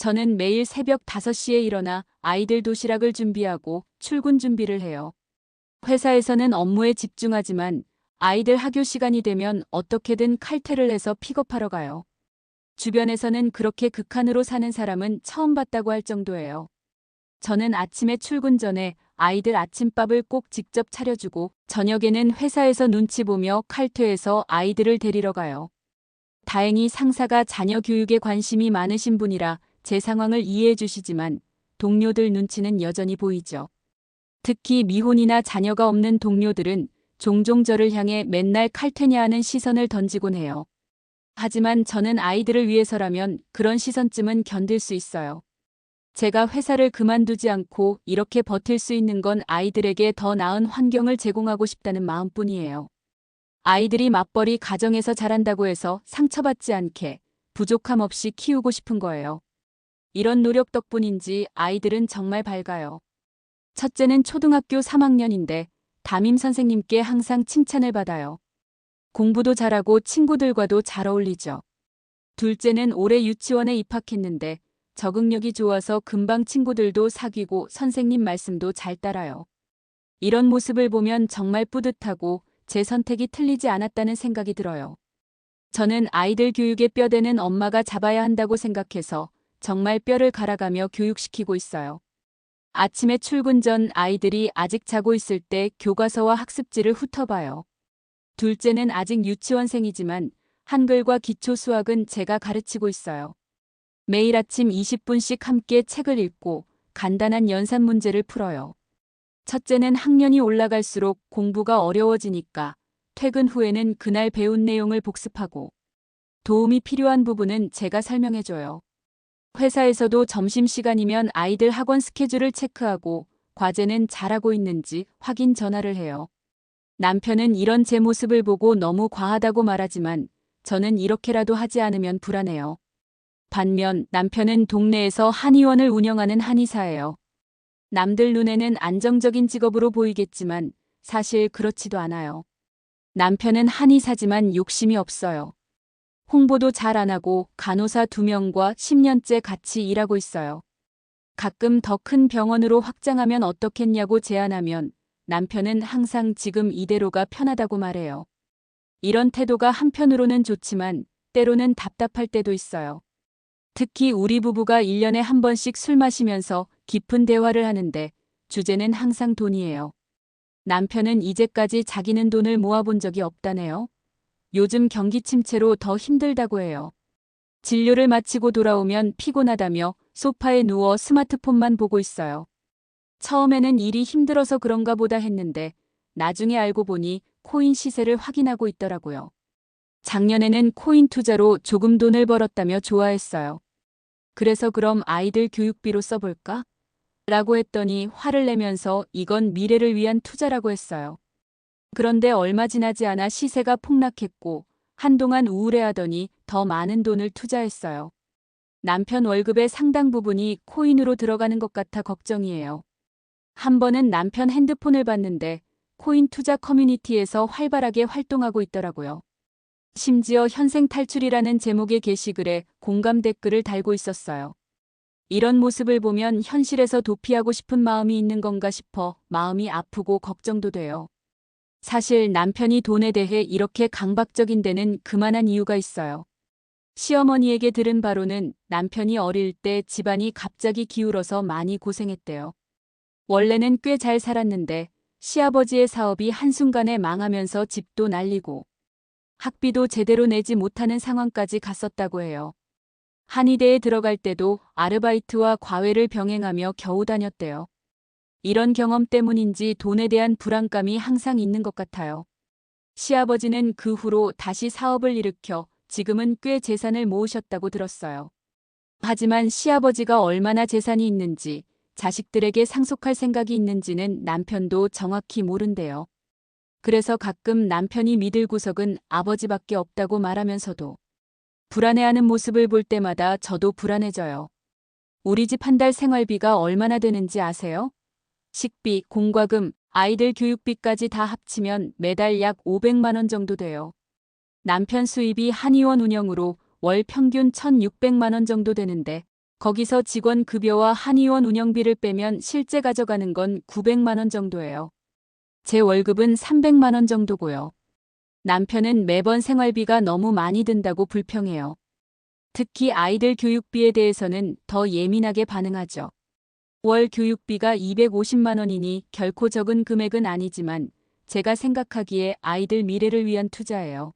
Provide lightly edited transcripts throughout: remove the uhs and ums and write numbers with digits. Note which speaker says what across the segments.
Speaker 1: 저는 매일 새벽 5시에 일어나 아이들 도시락을 준비하고 출근 준비를 해요. 회사에서는 업무에 집중하지만 아이들 학교 시간이 되면 어떻게든 칼퇴를 해서 픽업하러 가요. 주변에서는 그렇게 극한으로 사는 사람은 처음 봤다고 할 정도예요. 저는 아침에 출근 전에 아이들 아침밥을 꼭 직접 차려주고 저녁에는 회사에서 눈치 보며 칼퇴해서 아이들을 데리러 가요. 다행히 상사가 자녀 교육에 관심이 많으신 분이라 제 상황을 이해해 주시지만 동료들 눈치는 여전히 보이죠. 특히 미혼이나 자녀가 없는 동료들은 종종 저를 향해 맨날 칼퇴냐 하는 시선을 던지곤 해요. 하지만 저는 아이들을 위해서라면 그런 시선쯤은 견딜 수 있어요. 제가 회사를 그만두지 않고 이렇게 버틸 수 있는 건 아이들에게 더 나은 환경을 제공하고 싶다는 마음뿐이에요. 아이들이 맞벌이 가정에서 자란다고 해서 상처받지 않게 부족함 없이 키우고 싶은 거예요. 이런 노력 덕분인지 아이들은 정말 밝아요. 첫째는 초등학교 3학년인데 담임 선생님께 항상 칭찬을 받아요. 공부도 잘하고 친구들과도 잘 어울리죠. 둘째는 올해 유치원에 입학했는데 적응력이 좋아서 금방 친구들도 사귀고 선생님 말씀도 잘 따라요. 이런 모습을 보면 정말 뿌듯하고 제 선택이 틀리지 않았다는 생각이 들어요. 저는 아이들 교육에 뼈대는 엄마가 잡아야 한다고 생각해서 정말 뼈를 갈아가며 교육시키고 있어요. 아침에 출근 전 아이들이 아직 자고 있을 때 교과서와 학습지를 훑어봐요. 둘째는 아직 유치원생이지만 한글과 기초 수학은 제가 가르치고 있어요. 매일 아침 20분씩 함께 책을 읽고 간단한 연산 문제를 풀어요. 첫째는 학년이 올라갈수록 공부가 어려워지니까 퇴근 후에는 그날 배운 내용을 복습하고 도움이 필요한 부분은 제가 설명해줘요. 회사에서도 점심시간이면 아이들 학원 스케줄을 체크하고 과제는 잘하고 있는지 확인 전화를 해요. 남편은 이런 제 모습을 보고 너무 과하다고 말하지만 저는 이렇게라도 하지 않으면 불안해요. 반면 남편은 동네에서 한의원을 운영하는 한의사예요. 남들 눈에는 안정적인 직업으로 보이겠지만 사실 그렇지도 않아요. 남편은 한의사지만 욕심이 없어요. 홍보도 잘 안 하고 간호사 2명과 10년째 같이 일하고 있어요. 가끔 더 큰 병원으로 확장하면 어떻겠냐고 제안하면 남편은 항상 지금 이대로가 편하다고 말해요. 이런 태도가 한편으로는 좋지만 때로는 답답할 때도 있어요. 특히 우리 부부가 1년에 한 번씩 술 마시면서 깊은 대화를 하는데 주제는 항상 돈이에요. 남편은 이제까지 자기는 돈을 모아본 적이 없다네요. 요즘 경기 침체로 더 힘들다고 해요. 진료를 마치고 돌아오면 피곤하다며 소파에 누워 스마트폰만 보고 있어요. 처음에는 일이 힘들어서 그런가 보다 했는데 나중에 알고 보니 코인 시세를 확인하고 있더라고요. 작년에는 코인 투자로 조금 돈을 벌었다며 좋아했어요. 그래서 그럼 아이들 교육비로 써볼까? 라고 했더니 화를 내면서 이건 미래를 위한 투자라고 했어요. 그런데 얼마 지나지 않아 시세가 폭락했고 한동안 우울해하더니 더 많은 돈을 투자했어요. 남편 월급의 상당 부분이 코인으로 들어가는 것 같아 걱정이에요. 한 번은 남편 핸드폰을 봤는데 코인 투자 커뮤니티에서 활발하게 활동하고 있더라고요. 심지어 현생 탈출이라는 제목의 게시글에 공감 댓글을 달고 있었어요. 이런 모습을 보면 현실에서 도피하고 싶은 마음이 있는 건가 싶어 마음이 아프고 걱정도 돼요. 사실 남편이 돈에 대해 이렇게 강박적인 데는 그만한 이유가 있어요. 시어머니에게 들은 바로는 남편이 어릴 때 집안이 갑자기 기울어서 많이 고생했대요. 원래는 꽤 잘 살았는데 시아버지의 사업이 한순간에 망하면서 집도 날리고 학비도 제대로 내지 못하는 상황까지 갔었다고 해요. 한의대에 들어갈 때도 아르바이트와 과외를 병행하며 겨우 다녔대요. 이런 경험 때문인지 돈에 대한 불안감이 항상 있는 것 같아요. 시아버지는 그 후로 다시 사업을 일으켜 지금은 꽤 재산을 모으셨다고 들었어요. 하지만 시아버지가 얼마나 재산이 있는지 자식들에게 상속할 생각이 있는지는 남편도 정확히 모른대요. 그래서 가끔 남편이 믿을 구석은 아버지밖에 없다고 말하면서도 불안해하는 모습을 볼 때마다 저도 불안해져요. 우리 집 한 달 생활비가 얼마나 되는지 아세요? 식비, 공과금, 아이들 교육비까지 다 합치면 매달 약 500만 원 정도 돼요. 남편 수입이 한의원 운영으로 월 평균 1,600만 원 정도 되는데 거기서 직원 급여와 한의원 운영비를 빼면 실제 가져가는 건 900만 원 정도예요. 제 월급은 300만 원 정도고요. 남편은 매번 생활비가 너무 많이 든다고 불평해요. 특히 아이들 교육비에 대해서는 더 예민하게 반응하죠. 월 교육비가 250만 원이니 결코 적은 금액은 아니지만 제가 생각하기에 아이들 미래를 위한 투자예요.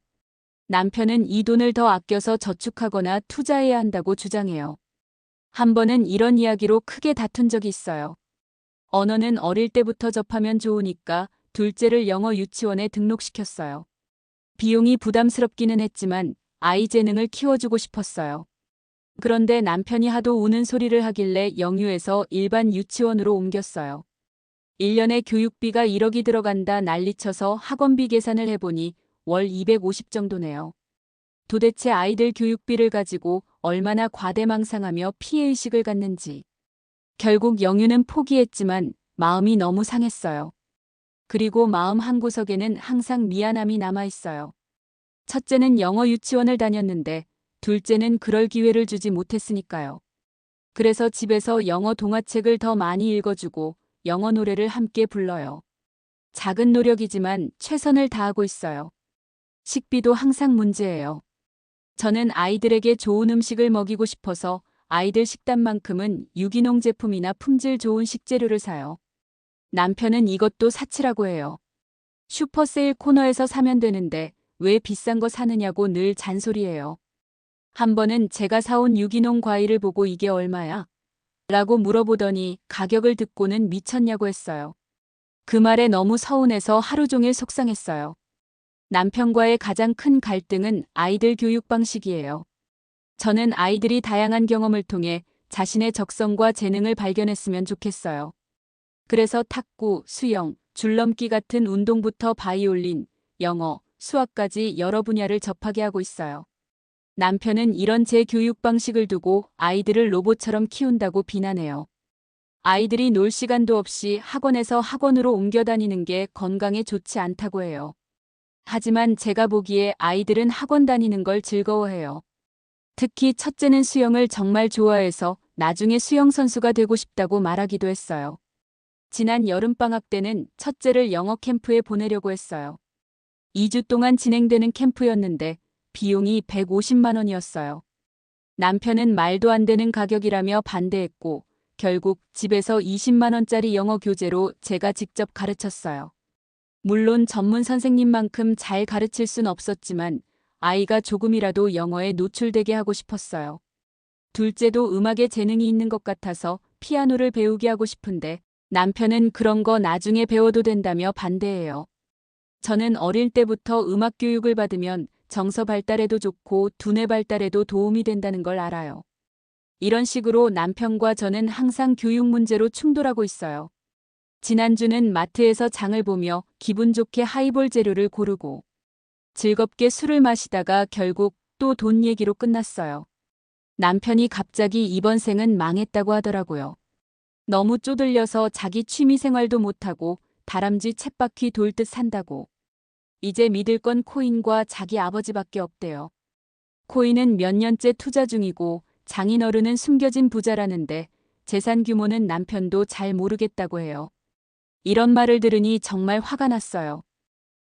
Speaker 1: 남편은 이 돈을 더 아껴서 저축하거나 투자해야 한다고 주장해요. 한 번은 이런 이야기로 크게 다툰 적이 있어요. 언어는 어릴 때부터 접하면 좋으니까 둘째를 영어 유치원에 등록시켰어요. 비용이 부담스럽기는 했지만 아이 재능을 키워주고 싶었어요. 그런데 남편이 하도 우는 소리를 하길래 영유에서 일반 유치원으로 옮겼어요. 1년에 교육비가 1억이 들어간다 난리쳐서 학원비 계산을 해보니 월 250 정도네요. 도대체 아이들 교육비를 가지고 얼마나 과대망상하며 피해의식을 갖는지. 결국 영유는 포기했지만 마음이 너무 상했어요. 그리고 마음 한구석에는 항상 미안함이 남아있어요. 첫째는 영어 유치원을 다녔는데 둘째는 그럴 기회를 주지 못했으니까요. 그래서 집에서 영어 동화책을 더 많이 읽어주고 영어 노래를 함께 불러요. 작은 노력이지만 최선을 다하고 있어요. 식비도 항상 문제예요. 저는 아이들에게 좋은 음식을 먹이고 싶어서 아이들 식단만큼은 유기농 제품이나 품질 좋은 식재료를 사요. 남편은 이것도 사치라고 해요. 슈퍼세일 코너에서 사면 되는데 왜 비싼 거 사느냐고 늘 잔소리해요. 한 번은 제가 사온 유기농 과일을 보고 이게 얼마야? 라고 물어보더니 가격을 듣고는 미쳤냐고 했어요. 그 말에 너무 서운해서 하루 종일 속상했어요. 남편과의 가장 큰 갈등은 아이들 교육 방식이에요. 저는 아이들이 다양한 경험을 통해 자신의 적성과 재능을 발견했으면 좋겠어요. 그래서 탁구, 수영, 줄넘기 같은 운동부터 바이올린, 영어, 수학까지 여러 분야를 접하게 하고 있어요. 남편은 이런 제 교육 방식을 두고 아이들을 로봇처럼 키운다고 비난해요. 아이들이 놀 시간도 없이 학원에서 학원으로 옮겨 다니는 게 건강에 좋지 않다고 해요. 하지만 제가 보기에 아이들은 학원 다니는 걸 즐거워해요. 특히 첫째는 수영을 정말 좋아해서 나중에 수영선수가 되고 싶다고 말하기도 했어요. 지난 여름방학 때는 첫째를 영어 캠프에 보내려고 했어요. 2주 동안 진행되는 캠프였는데 비용이 150만 원이었어요. 남편은 말도 안 되는 가격이라며 반대했고 결국 집에서 20만 원짜리 영어 교재로 제가 직접 가르쳤어요. 물론 전문 선생님만큼 잘 가르칠 순 없었지만 아이가 조금이라도 영어에 노출되게 하고 싶었어요. 둘째도 음악에 재능이 있는 것 같아서 피아노를 배우게 하고 싶은데 남편은 그런 거 나중에 배워도 된다며 반대해요. 저는 어릴 때부터 음악 교육을 받으면 정서 발달에도 좋고 두뇌 발달에도 도움이 된다는 걸 알아요. 이런 식으로 남편과 저는 항상 교육 문제로 충돌하고 있어요. 지난주는 마트에서 장을 보며 기분 좋게 하이볼 재료를 고르고 즐겁게 술을 마시다가 결국 또 돈 얘기로 끝났어요. 남편이 갑자기 이번 생은 망했다고 하더라고요. 너무 쪼들려서 자기 취미 생활도 못하고 다람쥐 쳇바퀴 돌 듯 산다고. 이제 믿을 건 코인과 자기 아버지밖에 없대요. 코인은 몇 년째 투자 중이고 장인어른은 숨겨진 부자라는데 재산 규모는 남편도 잘 모르겠다고 해요. 이런 말을 들으니 정말 화가 났어요.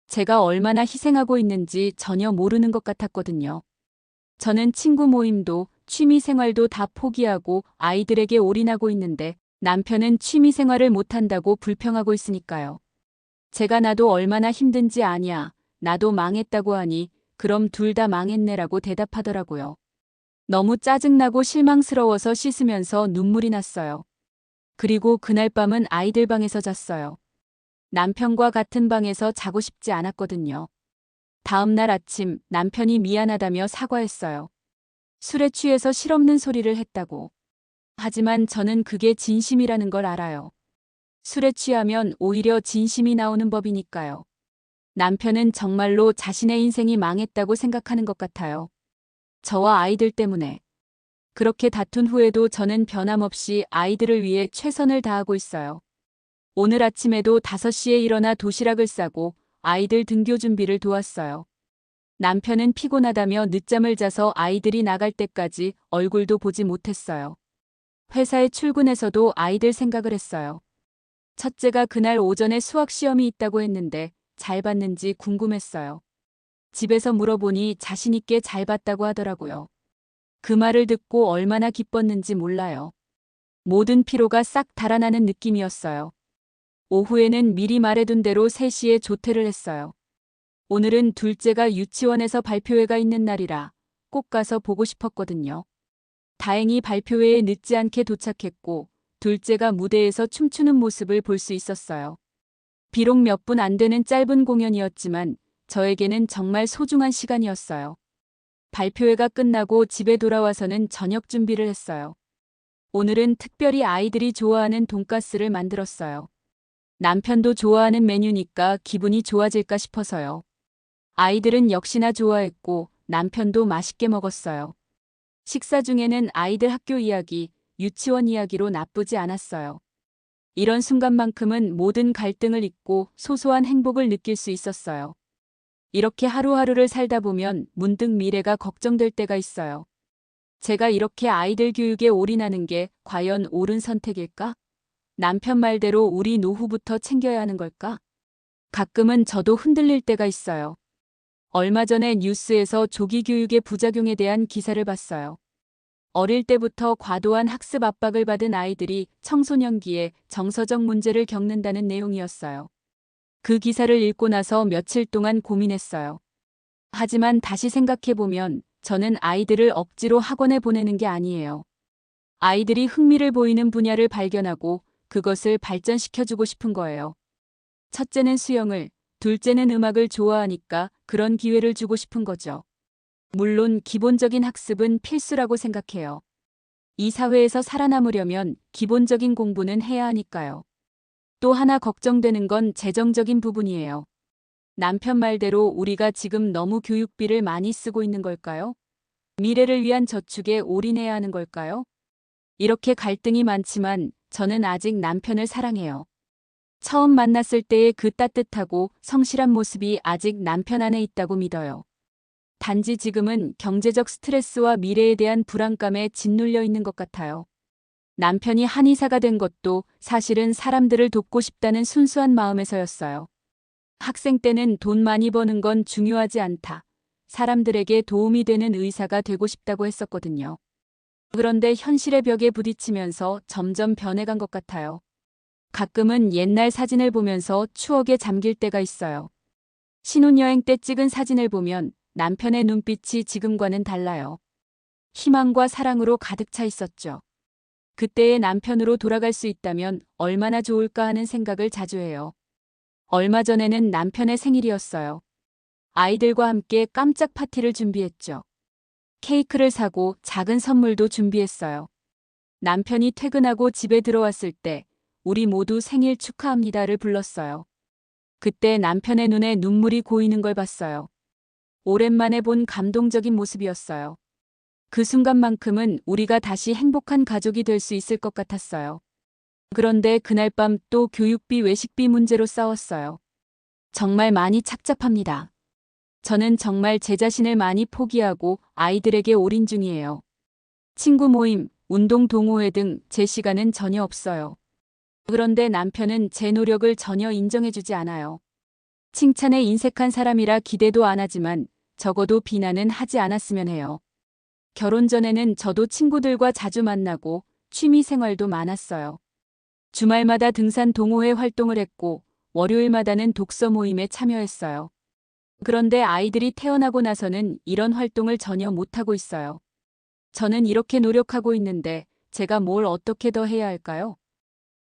Speaker 1: 제가 얼마나 희생하고 있는지 전혀 모르는 것 같았거든요. 저는 친구 모임도 취미 생활도 다 포기하고 아이들에게 올인하고 있는데 남편은 취미 생활을 못한다고 불평하고 있으니까요. 제가 나도 얼마나 힘든지 아냐, 나도 망했다고 하니 그럼 둘 다 망했네라고 대답하더라고요. 너무 짜증나고 실망스러워서 씻으면서 눈물이 났어요. 그리고 그날 밤은 아이들 방에서 잤어요. 남편과 같은 방에서 자고 싶지 않았거든요. 다음 날 아침 남편이 미안하다며 사과했어요. 술에 취해서 실없는 소리를 했다고. 하지만 저는 그게 진심이라는 걸 알아요. 술에 취하면 오히려 진심이 나오는 법이니까요. 남편은 정말로 자신의 인생이 망했다고 생각하는 것 같아요. 저와 아이들 때문에. 그렇게 다툰 후에도 저는 변함없이 아이들을 위해 최선을 다하고 있어요. 오늘 아침에도 5시에 일어나 도시락을 싸고 아이들 등교 준비를 도왔어요. 남편은 피곤하다며 늦잠을 자서 아이들이 나갈 때까지 얼굴도 보지 못했어요. 회사에 출근해서도 아이들 생각을 했어요. 첫째가 그날 오전에 수학 시험이 있다고 했는데 잘 봤는지 궁금했어요. 집에서 물어보니 자신 있게 잘 봤다고 하더라고요. 그 말을 듣고 얼마나 기뻤는지 몰라요. 모든 피로가 싹 달아나는 느낌이었어요. 오후에는 미리 말해둔 대로 3시에 조퇴를 했어요. 오늘은 둘째가 유치원에서 발표회가 있는 날이라 꼭 가서 보고 싶었거든요. 다행히 발표회에 늦지 않게 도착했고 둘째가 무대에서 춤추는 모습을 볼 수 있었어요. 비록 몇 분 안 되는 짧은 공연이었지만 저에게는 정말 소중한 시간이었어요. 발표회가 끝나고 집에 돌아와서는 저녁 준비를 했어요. 오늘은 특별히 아이들이 좋아하는 돈가스를 만들었어요. 남편도 좋아하는 메뉴니까 기분이 좋아질까 싶어서요. 아이들은 역시나 좋아했고 남편도 맛있게 먹었어요. 식사 중에는 아이들 학교 이야기, 유치원 이야기로 나쁘지 않았어요. 이런 순간만큼은 모든 갈등을 잊고 소소한 행복을 느낄 수 있었어요. 이렇게 하루하루를 살다 보면 문득 미래가 걱정될 때가 있어요. 제가 이렇게 아이들 교육에 올인하는 게 과연 옳은 선택일까? 남편 말대로 우리 노후부터 챙겨야 하는 걸까? 가끔은 저도 흔들릴 때가 있어요. 얼마 전에 뉴스에서 조기 교육의 부작용에 대한 기사를 봤어요. 어릴 때부터 과도한 학습 압박을 받은 아이들이 청소년기에 정서적 문제를 겪는다는 내용이었어요. 그 기사를 읽고 나서 며칠 동안 고민했어요. 하지만 다시 생각해보면 저는 아이들을 억지로 학원에 보내는 게 아니에요. 아이들이 흥미를 보이는 분야를 발견하고 그것을 발전시켜주고 싶은 거예요. 첫째는 수영을, 둘째는 음악을 좋아하니까 그런 기회를 주고 싶은 거죠. 물론 기본적인 학습은 필수라고 생각해요. 이 사회에서 살아남으려면 기본적인 공부는 해야 하니까요. 또 하나 걱정되는 건 재정적인 부분이에요. 남편 말대로 우리가 지금 너무 교육비를 많이 쓰고 있는 걸까요? 미래를 위한 저축에 올인해야 하는 걸까요? 이렇게 갈등이 많지만 저는 아직 남편을 사랑해요. 처음 만났을 때의 그 따뜻하고 성실한 모습이 아직 남편 안에 있다고 믿어요. 단지 지금은 경제적 스트레스와 미래에 대한 불안감에 짓눌려 있는 것 같아요. 남편이 한의사가 된 것도 사실은 사람들을 돕고 싶다는 순수한 마음에서였어요. 학생 때는 돈 많이 버는 건 중요하지 않다. 사람들에게 도움이 되는 의사가 되고 싶다고 했었거든요. 그런데 현실의 벽에 부딪히면서 점점 변해간 것 같아요. 가끔은 옛날 사진을 보면서 추억에 잠길 때가 있어요. 신혼여행 때 찍은 사진을 보면 남편의 눈빛이 지금과는 달라요. 희망과 사랑으로 가득 차 있었죠. 그때의 남편으로 돌아갈 수 있다면 얼마나 좋을까 하는 생각을 자주 해요. 얼마 전에는 남편의 생일이었어요. 아이들과 함께 깜짝 파티를 준비했죠. 케이크를 사고 작은 선물도 준비했어요. 남편이 퇴근하고 집에 들어왔을 때 우리 모두 생일 축하합니다를 불렀어요. 그때 남편의 눈에 눈물이 고이는 걸 봤어요. 오랜만에 본 감동적인 모습이었어요. 그 순간만큼은 우리가 다시 행복한 가족이 될 수 있을 것 같았어요. 그런데 그날 밤 또 교육비 외식비 문제로 싸웠어요. 정말 많이 착잡합니다. 저는 정말 제 자신을 많이 포기하고 아이들에게 올인 중이에요. 친구 모임, 운동 동호회 등 제 시간은 전혀 없어요. 그런데 남편은 제 노력을 전혀 인정해주지 않아요. 칭찬에 인색한 사람이라 기대도 안 하지만 적어도 비난은 하지 않았으면 해요. 결혼 전에는 저도 친구들과 자주 만나고 취미 생활도 많았어요. 주말마다 등산 동호회 활동을 했고 월요일마다는 독서 모임에 참여했어요. 그런데 아이들이 태어나고 나서는 이런 활동을 전혀 못하고 있어요. 저는 이렇게 노력하고 있는데 제가 뭘 어떻게 더 해야 할까요?